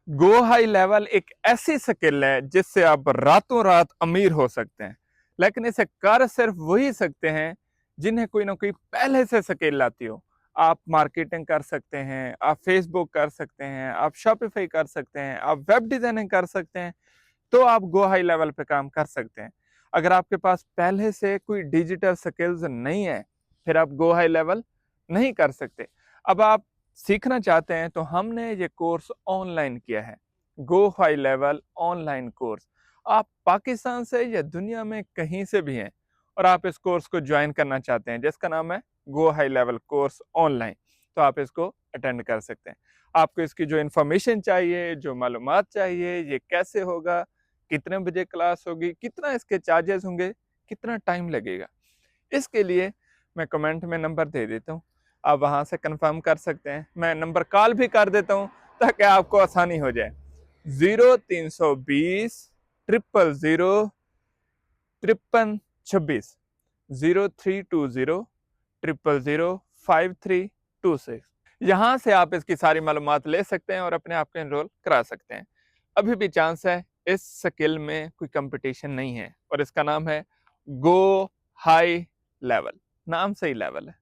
Go high level एक ऐसी skill है जिससे आप रातों रात अमीर हो सकते हैं, लेकिन इसे कर सिर्फ वही सकते हैं जिन्हें कोई ना कोई पहले से स्किल आती हो। आप मार्केटिंग कर सकते हैं, आप फेसबुक कर सकते हैं, आप शॉपिफाई कर सकते हैं, आप वेब डिजाइनिंग कर सकते हैं, तो आप गो हाई लेवल पे काम कर सकते हैं। अगर आपके पास पहले से कोई डिजिटल स्किल्स नहीं है, फिर आप गो हाई लेवल नहीं कर सकते। अब आप सीखना चाहते हैं तो हमने ये कोर्स ऑनलाइन किया है, go high level online course. आप पाकिस्तान से या दुनिया में कहीं से भी हैं और आप इस कोर्स को ज्वाइन करना चाहते हैं जिसका नाम है go high level course online, तो आप इसको अटेंड कर सकते हैं। आपको इसकी जो इन्फॉर्मेशन चाहिए, जो मालूमात चाहिए, ये कैसे होगा, कितने बजे क्लास होगी, कितना इसके चार्जेस होंगे, कितना टाइम लगेगा, इसके लिए मैं कमेंट में नंबर दे देता हूँ, आप वहाँ से कंफर्म कर सकते हैं। मैं नंबर कॉल भी कर देता हूँ ताकि आपको आसानी हो जाए। 0320 000 5326, 0320 0005326। यहाँ से आप इसकी सारी मालूमात ले सकते हैं और अपने आप को एनरोल करा सकते हैं। अभी भी चांस है, इस स्किल में कोई कंपटीशन नहीं है और इसका नाम है गो हाई लेवल, नाम से ही लेवल है।